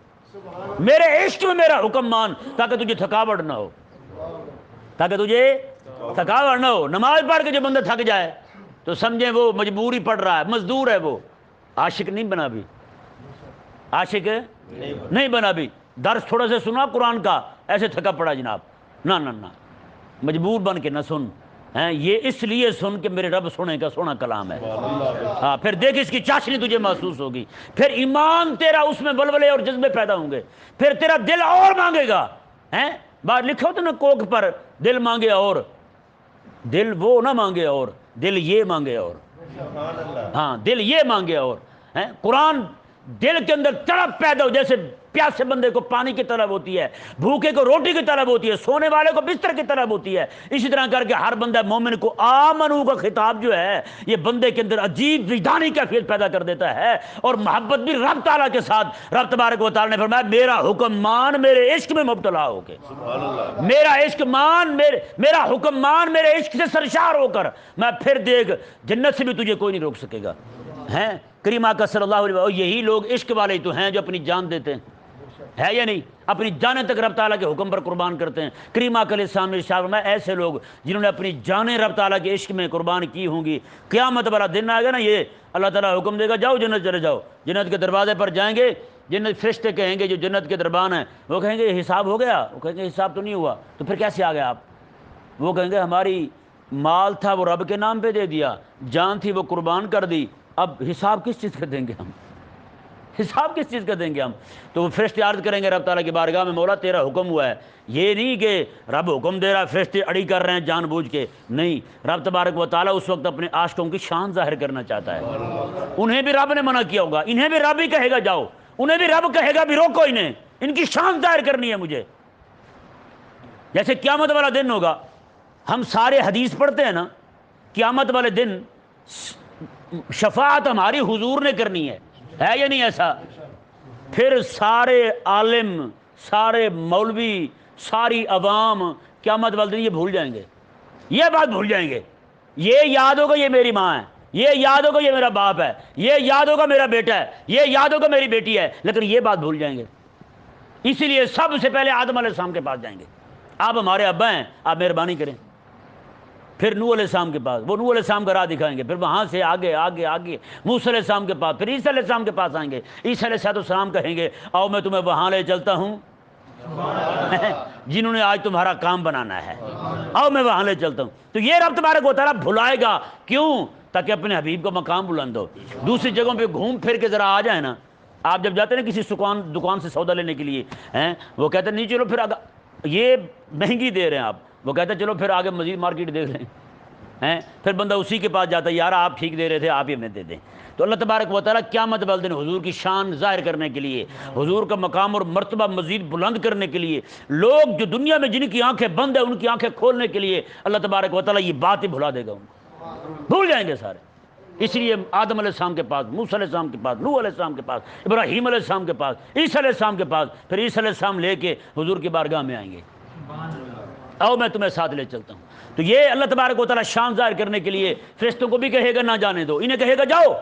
میرے عشق میں میرا حکم مان، تاکہ تجھے تھکاوٹ نہ ہو، تاکہ تجھے تھکاوٹ نہ ہو۔ نماز پڑھ کے جو بندہ تھک جائے تو سمجھیں وہ مجبوری پڑھ رہا ہے، مزدور ہے، وہ عاشق نہیں بنا بھی، عاشق نہیں بنا بھی۔ درس تھوڑا سا سنا قرآن کا، ایسے تھکا پڑا جناب، نہ نہ نہ، مجبور بن کے نہ سن، ہیں یہ اس لیے سن کہ میرے رب سونے کا سونا کلام ہے۔ ہاں پھر دیکھ اس کی چاشنی تجھے محسوس ہوگی، پھر ایمان تیرا اس میں ولولے اور جذبے پیدا ہوں گے، پھر تیرا دل اور مانگے گا، ہیں بات لکھو تو نا کوک پر، دل مانگے اور، دل وہ نہ مانگے اور، دل یہ مانگے اور، ہاں دل یہ مانگے اور، ہیں قرآن دل کے اندر تڑپ پیدا ہو، جیسے پیاسے بندے کو پانی کی طلب ہوتی ہے، بھوکے کو روٹی کی طلب ہوتی ہے، سونے والے کو بستر کی طلب ہوتی ہے، اسی طرح کر کے ہر بندہ مومن کو آمنو کا خطاب جو ہے یہ بندے کے اندر عجیب وجدانی کیفیت پیدا کر دیتا ہے، اور محبت بھی رب تعالیٰ کے ساتھ۔ رب تبارک و تعالیٰ نے فرمایا میرا حکم مان میرے عشق میں مبتلا ہو کے، میرا عشق مان، میرا حکم مان میرے عشق سے سرشار ہو کر، میں پھر دیکھ جنت سے بھی تجھے کوئی نہیں روک سکے گا، ہیں کریم آقا صلی اللہ علیہ وسلم۔ یہی لوگ عشق والے تو ہیں جو اپنی جان دیتے ہیں، ہے یا نہیں، اپنی جانیں تک رب تعالیٰ کے حکم پر قربان کرتے ہیں۔ کریم آقا علیہ السلام نے ارشاد فرمایا ایسے لوگ جنہوں نے اپنی جانیں رب تعالیٰ کے عشق میں قربان کی ہوں گی، قیامت والا دن آئے گا نا، یہ اللہ تعالیٰ حکم دے گا جاؤ جنت چلے جاؤ، جنت کے دروازے پر جائیں گے، جنت فرشتے کہیں گے جو جنت کے دربان ہیں، وہ کہیں گے حساب ہو گیا، وہ کہیں گے حساب تو نہیں ہوا، تو پھر کیسے آ گئے آپ؟ وہ کہیں گے ہماری مال تھا وہ رب کے نام پہ دے دیا، جان تھی وہ قربان کر دی، اب حساب کس چیز کا دیں گے ہم، حساب کس چیز کا دیں گے ہم؟ تو وہ فرشتے عرض کریں گے رب تعالیٰ کی بارگاہ میں مولا تیرا حکم ہوا ہے، یہ نہیں کہ رب حکم دے رہا ہے فرشتے اڑی کر رہے ہیں جان بوجھ کے، نہیں، رب تبارک و تعالیٰ اس وقت اپنے عاشقوں کی شان ظاہر کرنا چاہتا ہے۔ انہیں بھی رب نے منع کیا ہوگا، انہیں بھی رب ہی کہے گا جاؤ، انہیں بھی رب کہے گا بھی روکو انہیں، ان کی شان ظاہر کرنی ہے مجھے۔ جیسے قیامت والا دن ہوگا، ہم سارے حدیث پڑھتے ہیں نا، قیامت والے دن شفاعت ہماری حضور نے کرنی ہے یا نہیں ایسا؟ پھر سارے عالم، سارے مولوی، ساری عوام قیامت والے دن یہ بھول جائیں گے، یہ بات بھول جائیں گے، یہ یاد ہوگا یہ میری ماں ہے، یہ یاد ہوگا یہ میرا باپ ہے، یہ یاد ہوگا میرا بیٹا ہے، یہ یاد ہوگا میری بیٹی ہے، لیکن یہ بات بھول جائیں گے۔ اسی لیے سب سے پہلے آدم علیہ السلام کے پاس جائیں گے، آپ ہمارے ابا ہیں، آپ مہربانی کریں۔ پھر نوح علیہ السلام کے پاس، وہ نوح علیہ السلام کا راہ دکھائیں گے، پھر وہاں سے آگے آگے آگے موسیٰ علیہ السلام کے پاس، پھر عیسیٰ علیہ السلام کے پاس آئیں گے، عیسیٰ علیہ السلام کہیں گے آؤ میں تمہیں وہاں لے چلتا ہوں جنہوں نے آج تمہارا کام بنانا ہے، آؤ میں وہاں لے چلتا ہوں۔ تو یہ رب تبارک و تعالیٰ بھلائے گا، کیوں؟ تاکہ اپنے حبیب کا مقام بلند ہو۔ دوسری جگہوں پہ گھوم پھر کے ذرا آ جائیں نا، آپ جب جاتے ہیں کسی دکان سے سودا لینے کے لیے، ہیں وہ کہتے ہیں نہیں چلو پھر یہ مہنگی دے رہے ہیں آپ، وہ کہتے ہیں چلو پھر آگے مزید مارکیٹ دیکھ لیں، ہیں پھر بندہ اسی کے پاس جاتا ہے، یار آپ ٹھیک دے رہے تھے آپ ہی ہمیں دے دیں۔ تو اللہ تبارک و تعالیٰ قیامت والے دن حضور کی شان ظاہر کرنے کے لیے، حضور کا مقام اور مرتبہ مزید بلند کرنے کے لیے، لوگ جو دنیا میں جن کی آنکھیں بند ہیں ان کی آنکھیں کھولنے کے لیے اللہ تبارک و تعالیٰ یہ بات ہی بھلا دے گا، ان کو بھول جائیں گے سارے۔ اس لیے آدم علیہ السلام کے پاس، موسیٰ علیہ السلام کے پاس، نوح علیہ السلام کے پاس، ابراہیم علیہ السلام کے پاس، عیسیٰ علیہ السلام کے پاس، پھر عیسیٰ علیہ السلام لے کے حضور کی بارگاہ میں آئیں گے، آؤ میں تمہیں ساتھ لے چلتا ہوں۔ تو یہ اللہ تبارک و تعالیٰ شان ظاہر کرنے کے لیے فرشتوں کو بھی کہے گا نہ جانے دو، انہیں کہے گا جاؤ،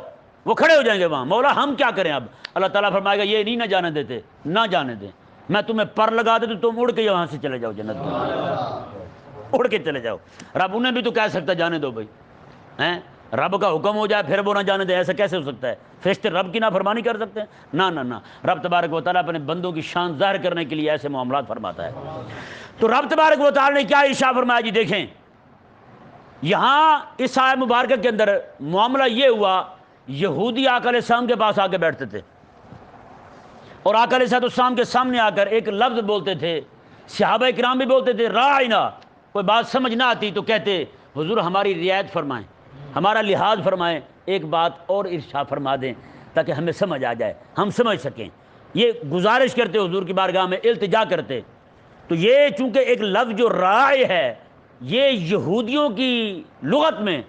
وہ کھڑے ہو جائیں گے وہاں، مولا ہم کیا کریں اب؟ اللہ تعالیٰ فرمائے گا یہ نہیں نہ جانے دیتے، نہ جانے دیں، میں تمہیں پر لگا دے تو تم اڑ کے وہاں سے چلے جاؤ جنت میں۔ اڑ کے چلے جاؤ۔ رب انہیں بھی تو کہہ سکتا جانے دو بھائی، ہیں رب کا حکم ہو جائے پھر وہ نہ جانے دے، ایسا کیسے ہو سکتا ہے؟ فرشتے رب کی نافرمانی کر سکتے ہیں؟ نہ، رب تبارک و تعالیٰ اپنے بندوں کی شان ظاہر کرنے کے لیے ایسے معاملات فرماتا ہے۔ تو رب تبارک و تعالیٰ نے کیا ارشاد فرمایا جی؟ دیکھیں یہاں اس آیت مبارکہ کے اندر معاملہ یہ ہوا، یہودی آقا علیہ السلام کے پاس آ کے بیٹھتے تھے اور آقا علیہ السلام کے سامنے آ کر ایک لفظ بولتے تھے، صحابہ کرام بھی بولتے تھے راعنا، کوئی بات سمجھ نہ آتی تو کہتے حضور ہماری رعایت فرمائیں، ہمارا لحاظ فرمائیں، ایک بات اور ارشاد فرما دیں تاکہ ہمیں سمجھ آ جائے، ہم سمجھ سکیں۔ یہ گزارش کرتے حضور کی بارگاہ میں، التجا کرتے۔ تو یہ چونکہ ایک لفظ جو راعی ہے، یہ یہودیوں کی لغت میں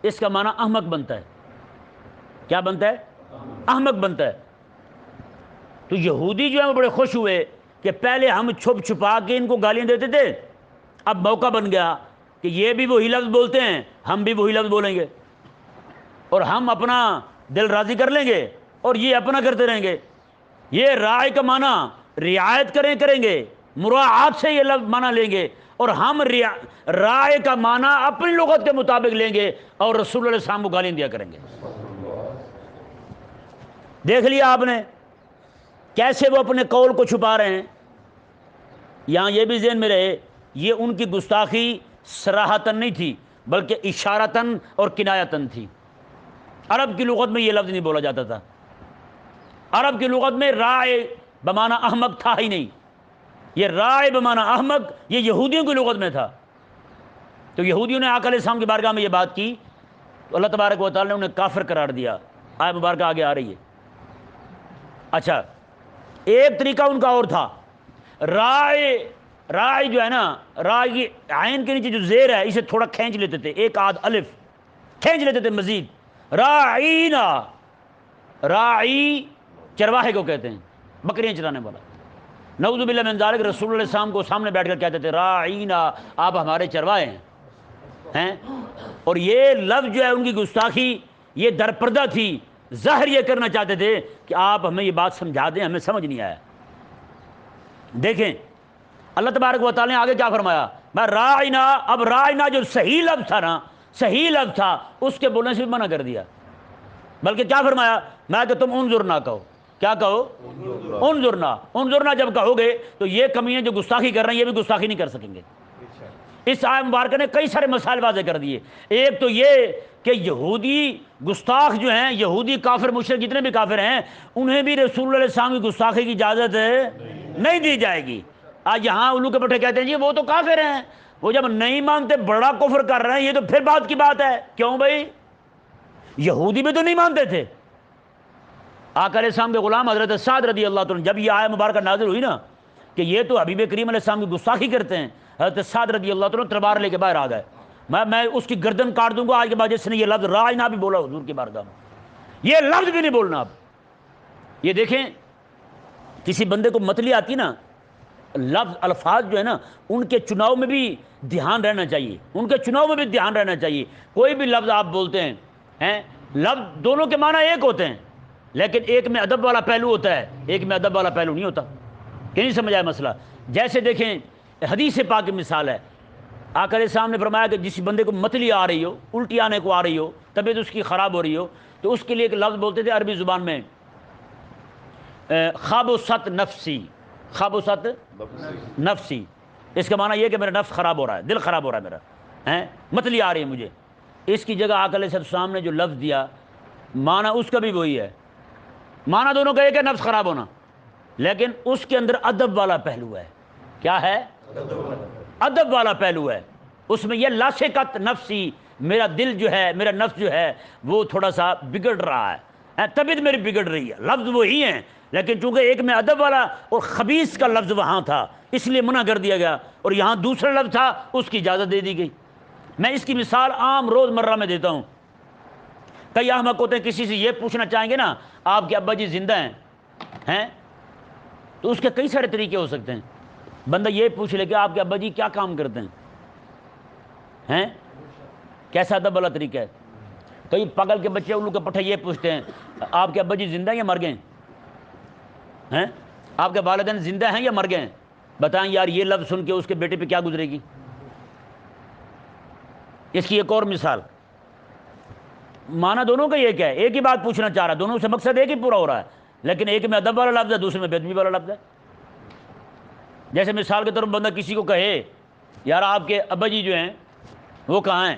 اس کا معنی احمق بنتا ہے۔ کیا بنتا ہے؟ احمق بنتا ہے۔ تو یہودی جو ہیں وہ بڑے خوش ہوئے کہ پہلے ہم چھپ چھپا کے ان کو گالیاں دیتے تھے، اب موقع بن گیا کہ یہ بھی وہی لفظ بولتے ہیں، ہم بھی وہی لفظ بولیں گے اور ہم اپنا دل راضی کر لیں گے اور یہ اپنا کرتے رہیں گے۔ یہ راعی کا معنی رعایت کریں گے، مراعات سے یہ لفظ معنی لیں گے، اور ہم راعی کا معنی اپنی لغت کے مطابق لیں گے اور رسول اللہ علیہ السلام کو گالیاں دیا کریں گے۔ دیکھ لیا آپ نے کیسے وہ اپنے قول کو چھپا رہے ہیں۔ یہاں یہ بھی ذہن میں رہے، یہ ان کی گستاخی صراحتاً نہیں تھی بلکہ اشارتاً اور کنایتاً تھی۔ عرب کی لغت میں یہ لفظ نہیں بولا جاتا تھا، عرب کی لغت میں راعی بمعنی احمق تھا ہی نہیں، یہ راعی بمعنی احمق یہ یہودیوں کی لغت میں تھا۔ تو یہودیوں نے آقا علیہ السلام کی بارگاہ میں یہ بات کی تو اللہ تبارک و تعالیٰ نے انہیں کافر قرار دیا۔ آیت مبارکہ آگے آ رہی ہے۔ اچھا، ایک طریقہ ان کا اور تھا، راعی جو ہے نا، راعی کی عین کے نیچے جو زیر ہے اسے تھوڑا کھینچ لیتے تھے، ایک آدھ الف کھینچ لیتے تھے مزید، راعینا، راعی چرواہے کو کہتے ہیں، بکریاں چرانے والا۔ نعوذ باللہ من ذالک، رسول اللہ علیہ السلام کو سامنے بیٹھ کر کہتے تھے راعینا، آپ ہمارے چرواہے ہیں۔ اور یہ لفظ جو ہے ان کی گستاخی یہ درپردہ تھی، ظاہر یہ کرنا چاہتے تھے کہ آپ ہمیں یہ بات سمجھا دیں، ہمیں سمجھ نہیں آیا۔ دیکھیں اللہ تبارک و تعالیٰ نے آگے کیا فرمایا، میں راعینا، اب راعینا جو صحیح لفظ تھا نا، صحیح لفظ تھا، اس کے بولنے سے بھی منع کر دیا، بلکہ کیا فرمایا، میں کہ تم انظرنا کہو۔ کیا کہو؟ انظرنا جب کہو گے تو یہ کمیاں جو گستاخی کر رہے ہیں یہ بھی گستاخی نہیں کر سکیں گے۔ اس آیت مبارکہ نے کئی سارے مسائل واضح کر دیے۔ ایک تو یہ کہ یہودی گستاخ جو ہیں، یہودی کافر مشرک جتنے بھی کافر ہیں، انہیں بھی رسول اللہ علیہ السلام کی گستاخی کی اجازت نہیں دی جائے گی۔ آج یہاں الو کے پٹھے کہتے ہیں جی وہ تو کافر ہیں، وہ جب نہیں مانتے بڑا کفر کر رہے ہیں، یہ تو پھر بات کی بات ہے۔ کیوں بھائی؟ یہودی بھی تو نہیں مانتے تھے۔ آقا علیہ السلام کے غلام حضرت سعد رضی اللہ عنہ، جب یہ آیت مبارکہ نازل ہوئی نا کہ یہ تو حبیب کریم علیہ السلام کی گستاخی کرتے ہیں، حضرت سعد رضی اللہ عنہ تلوار لے کے باہر آ گئے، میں اس کی گردن کاٹ دوں گا آج کے بعد جس نے یہ لفظ راعینا بھی بولا حضور کی بارگاہ میں، یہ لفظ بھی نہیں بولنا اب۔ یہ دیکھیں کسی بندے کو متلی آتی نا، لفظ الفاظ جو ہے نا ان کے چناؤ میں بھی دھیان رہنا چاہیے، ان کے چناؤ میں بھی دھیان رہنا چاہیے۔ کوئی بھی لفظ آپ بولتے ہیں، لفظ دونوں کے معنی ایک ہوتے ہیں، لیکن ایک میں ادب والا پہلو ہوتا ہے، ایک میں ادب والا پہلو نہیں ہوتا۔ کہ نہیں سمجھ آیا مسئلہ؟ جیسے دیکھیں حدیث پاک کی مثال ہے، آقا علیہ السلام نے فرمایا کہ جس بندے کو متلی آ رہی ہو، الٹی آنے کو آ رہی ہو، طبیعت اس کی خراب ہو رہی ہو، تو اس کے لیے ایک لفظ بولتے تھے عربی زبان میں، خبثت نفسی، خبثت نفسی، اس کا معنی یہ کہ میرا نفس خراب ہو رہا ہے، دل خراب ہو رہا ہے میرا، متلی آ رہی ہے مجھے۔ اس کی جگہ آقا علیہ السلام نے جو لفظ دیا معنی اس کا بھی وہی ہے، معنی دونوں کا ایک ہے، نفس خراب ہونا، لیکن اس کے اندر ادب والا پہلو ہے۔ کیا ہے؟ ادب والا پہلو ہے۔ اس میں یہ لاسقت نفسی، میرا دل جو ہے، میرا نفس جو ہے وہ تھوڑا سا بگڑ رہا ہے، طبیعت میری بگڑ رہی ہے، لفظ وہی ہیں لیکن چونکہ ایک میں ادب والا اور خبیث کا لفظ وہاں تھا اس لیے منع کر دیا گیا، اور یہاں دوسرا لفظ تھا اس کی اجازت دے دی گئی۔ میں اس کی مثال عام روز مرہ میں دیتا ہوں۔ کئی احمق ہوتے ہیں، کسی سے یہ پوچھنا چاہیں گے نا آپ کے ابا جی زندہ ہیں تو اس کے کئی سارے طریقے ہو سکتے ہیں۔ بندہ یہ پوچھ لے کہ آپ کے ابا جی کیا کام کرتے ہیں، کیسا ادب والا طریقہ ہے۔ کئی پاگل کے بچے الو کے پٹھے یہ پوچھتے ہیں آپ کے ابا جی زندہ ہیں یا مر گئے ہیں، آپ کے والدین زندہ ہیں یا مر گئے ہیں، بتائیں یار، یہ لفظ سن کے اس کے بیٹے پہ کیا گزرے گی؟ اس کی ایک اور مثال، معنی دونوں کا ایک ہے، ایک ہی بات پوچھنا چاہ رہا ہے، دونوں سے مقصد ایک ہی پورا ہو رہا ہے، لیکن ایک میں ادب والا لفظ ہے، دوسرے میں بے ادبی والا لفظ ہے۔ جیسے مثال کے طور پر بندہ کسی کو کہے یار آپ کے ابا جی جو ہیں وہ کہاں ہیں،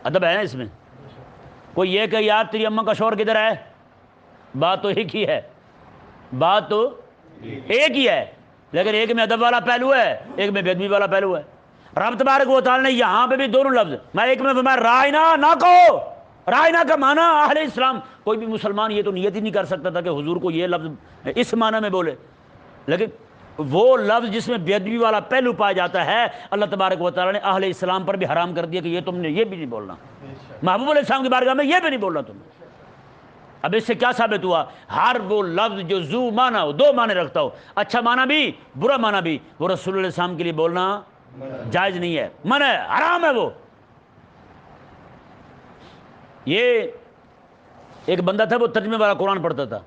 ادب ہے نا اس میں۔ کوئی یہ کہ یار تیری اماں کا شوہر کدھر ہے، بات تو ایک ہی ہے، بات تو ایک ہی ہے، لیکن ایک میں ادب والا پہلو ہے، ایک میں بے ادبی والا پہلو ہے۔ رب تبارک و تعالی نے یہاں پہ بھی دونوں لفظ، میں ایک میں فرمایا رائنا نہ کہو، رائنا کا معنی اہل اسلام، کوئی بھی مسلمان یہ تو نیت ہی نہیں کر سکتا تھا کہ حضور کو یہ لفظ اس معنی میں بولے، لیکن وہ لفظ جس میں بے ادبی والا پہلو پایا جاتا ہے اللہ تبارک و تعالی نے اہل اسلام پر بھی حرام کر دیا کہ یہ تم نے یہ بھی نہیں بولنا، محبوب علیہ السلام کی بارگاہ میں یہ بھی نہیں بولنا تم۔ اب اس سے کیا ثابت ہوا، ہر وہ لفظ جو ذو معنی ہو، دو معنی رکھتا ہو، اچھا معنی بھی برا معنی بھی، وہ رسول اللہ علیہ السلام کے لیے بولنا جائز نہیں ہے، منع ہے، حرام ہے وہ۔ یہ ایک بندہ تھا وہ ترجمے والا قرآن پڑھتا تھا،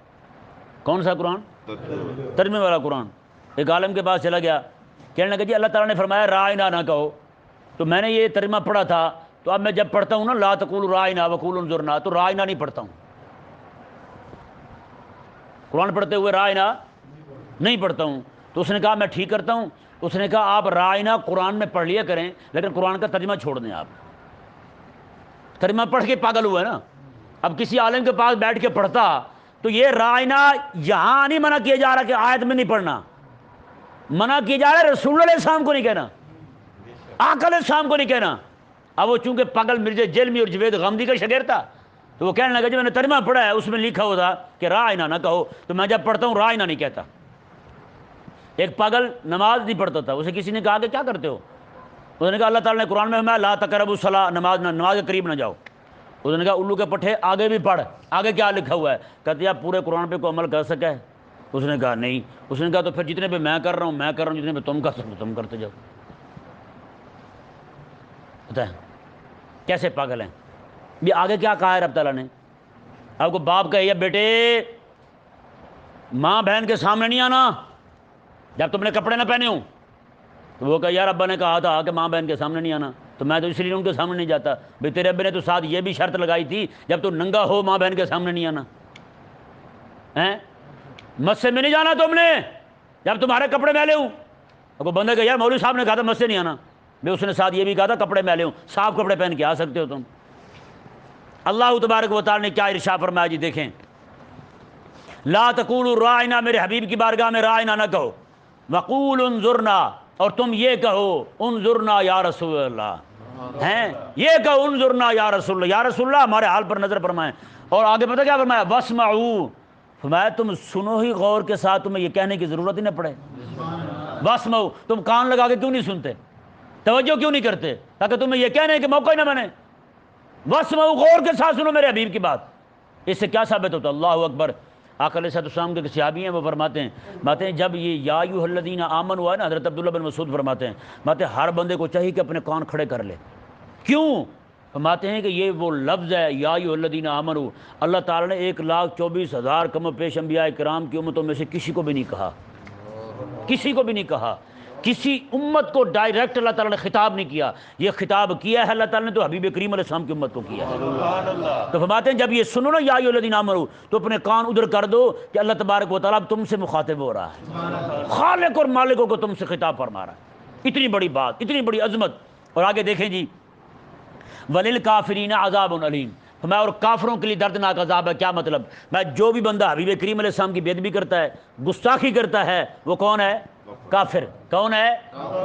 کون سا قرآن؟ ترجمے والا قرآن۔ ایک عالم کے پاس چلا گیا، کہنے لگا جی اللہ تعالیٰ نے فرمایا رائنا نہ کہو، تو میں نے یہ ترجمہ پڑھا تھا، تو اب میں جب پڑھتا ہوں نا لا تقولوا رائنا وقولوا انظرنا، تو رائنا نہیں پڑھتا ہوں، قرآن پڑھتے ہوئے رائنا نہیں پڑھتا ہوں۔ تو اس نے کہا میں ٹھیک کرتا ہوں، اس نے کہا آپ رائنا قرآن میں پڑھ لیا کریں لیکن قرآن کا ترجمہ چھوڑ دیں، آپ ترجمہ پڑھ کے پاگل ہوا ہے نا۔ اب کسی عالم کے پاس بیٹھ کے پڑھتا تو یہ رائنا یہاں نہیں منع کیا جا رہا کہ آیت میں نہیں پڑھنا، منع کیا جا رہا ہے رسول اللہ علیہ السلام کو نہیں کہنا، آقا علیہ السلام کو نہیں کہنا۔ اب وہ چونکہ پاگل مرزا جیلمی اور جوید غامدی کا شاگرد تھا تو وہ کہنے لگا جی میں نے ترجمہ پڑھا ہے اس میں لکھا ہوا تھا کہ رائنا نہ کہو، تو میں جب پڑھتا ہوں رائنا نہیں کہتا۔ ایک پاگل نماز نہیں پڑھتا تھا، اسے کسی نے کہا کہ کیا کرتے ہو، اس نے کہا اللہ تعالیٰ نے قرآن میں فرمایا لا تقربوا الصلاۃ، نماز کے قریب نہ جاؤ۔ اس نے کہا الو کے پٹھے آگے بھی پڑھ، آگے کیا لکھا ہوا ہے؟ کہتے آپ پورے قرآن پہ کوئی عمل کر سکا ہے؟ اس نے کہا نہیں۔ اس نے کہا تو پھر جتنے پہ میں کر رہا ہوں جتنے پہ تم کر سکتے تم کرتے جاؤ۔ پتہ ہے کیسے پاگل ہیں بھی؟ آگے کیا کہا ہے رب تعالیٰ نے؟ آپ کو باپ کہے یا بیٹے ماں بہن کے سامنے نہیں آنا جب تم نے کپڑے نہ پہنے ہوں، تو وہ کہا یار ابا نے کہا تھا کہ ماں بہن کے سامنے نہیں آنا، تو میں تو اس لیے ان کے سامنے نہیں جاتا۔ بھائی تیرے ابے نے تو ساتھ یہ بھی شرط لگائی تھی جب تو ننگا ہو ماں بہن کے سامنے نہیں آنا، ہیں مسجد میں نہیں جانا تم نے جب تمہارے کپڑے میلے ہوں۔ کو بندے کہ یار مولوی صاحب نے کہا تھا مسجد نہیں آنا، بھائی اس نے ساتھ یہ بھی کہا تھا کپڑے میلے ہوں، صاف کپڑے پہن کے آ سکتے ہو تم۔ اللہ تبارک و تعالی نے کیا ارشاد فرمایا جی دیکھیں، لا تقولوا رائنا، میرے حبیب کی بارگاہ میں رائنا نہ کہو، وقولوا انظرنا، اور تم یہ کہو انظرنا یا رسول اللہ، ہیں یہ کہو انظرنا یا رسول اللہ، یا رسول اللہ ہمارے حال پر نظر فرمائیں۔ اور آگے پتہ کیا فرمایا؟ واسمعوا، فرمایا تم سنو ہی غور کے ساتھ، تمہیں یہ کہنے کی ضرورت ہی نہ پڑے۔ واسمعوا، تم کان لگا کے کیوں نہیں سنتے، توجہ کیوں نہیں کرتے تاکہ تمہیں یہ کہنے کے موقع ہی نہ بنے۔ واسمعوا، غور کے ساتھ سنو میرے حبیب کی بات۔ اس سے کیا ثابت ہوتا ہے؟ اللہ اکبر۔ آقا علیہ السلام کے صحابی ہیں، وہ فرماتے ہیں جب یہ یا ایھا الذین آمنوا ہوا ہے نا، حضرت عبداللہ بن مسعود فرماتے ہیں ہر بندے کو چاہیے کہ اپنے کان کھڑے کر لے۔ کیوں؟ فرماتے ہیں کہ یہ وہ لفظ ہے یا ایھا الذین آمنوا، اللہ تعالیٰ نے 1,24,000 کم و بیش انبیاء کرام کی امتوں میں سے کسی کو بھی نہیں کہا، کسی کو بھی نہیں کہا، کسی امت کو ڈائریکٹ اللہ تعالیٰ نے خطاب نہیں کیا، یہ خطاب کیا ہے اللہ تعالیٰ نے تو حبیب کریم علیہ السلام کی امت کو کیا ہے۔ تو فرماتے ہیں جب یہ سنو نا یا ایھا الذین آمنوا، تو اپنے کان ادھر کر دو کہ اللہ تبارک و تعالیٰ تم سے مخاطب ہو رہا ہے، خالق اور مالکوں کو تم سے خطاب فرما رہا ہے۔ اتنی بڑی بات، اتنی بڑی عظمت۔ اور آگے دیکھیں جی، وَلِلْكَافِرِينَ عَذَابٌ أَلِيمٌ، فرمایا اور کافروں کے لیے دردناک عذاب ہے۔ کیا مطلب؟ میں جو بھی بندہ حبیب کریم علیہ السلام کی بے ادبی کرتا ہے، گستاخی کرتا ہے، وہ کون ہے؟ کافر۔ کون ہے؟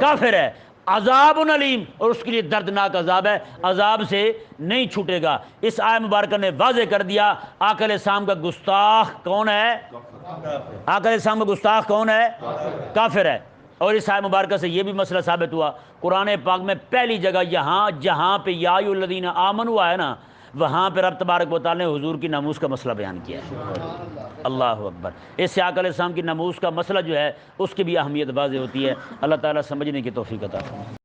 کافر ہے۔ عذاب علیم، اور اس کے لیے دردناک عذاب ہے، عذاب سے نہیں چھوٹے گا۔ اس آیہ مبارکہ نے واضح کر دیا آقا علیہ السلام کا گستاخ کون ہے؟ آقا علیہ السلام کا گستاخ کون ہے؟ کافر ہے۔ اور اس آیہ مبارکہ سے یہ بھی مسئلہ ثابت ہوا، قرآن پاک میں پہلی جگہ جہاں پہ یا ایھا الذین آمنوا ہے نا، وہاں پہ رب تبارک و تعالیٰ نے حضور کی ناموس کا مسئلہ بیان کیا ہے۔ اللہ اکبر۔ اس سے آقا علیہ السلام کی ناموس کا مسئلہ جو ہے اس کی بھی اہمیت واضح ہوتی ہے۔ اللہ تعالیٰ سمجھنے کی توفیق عطا فرمائے۔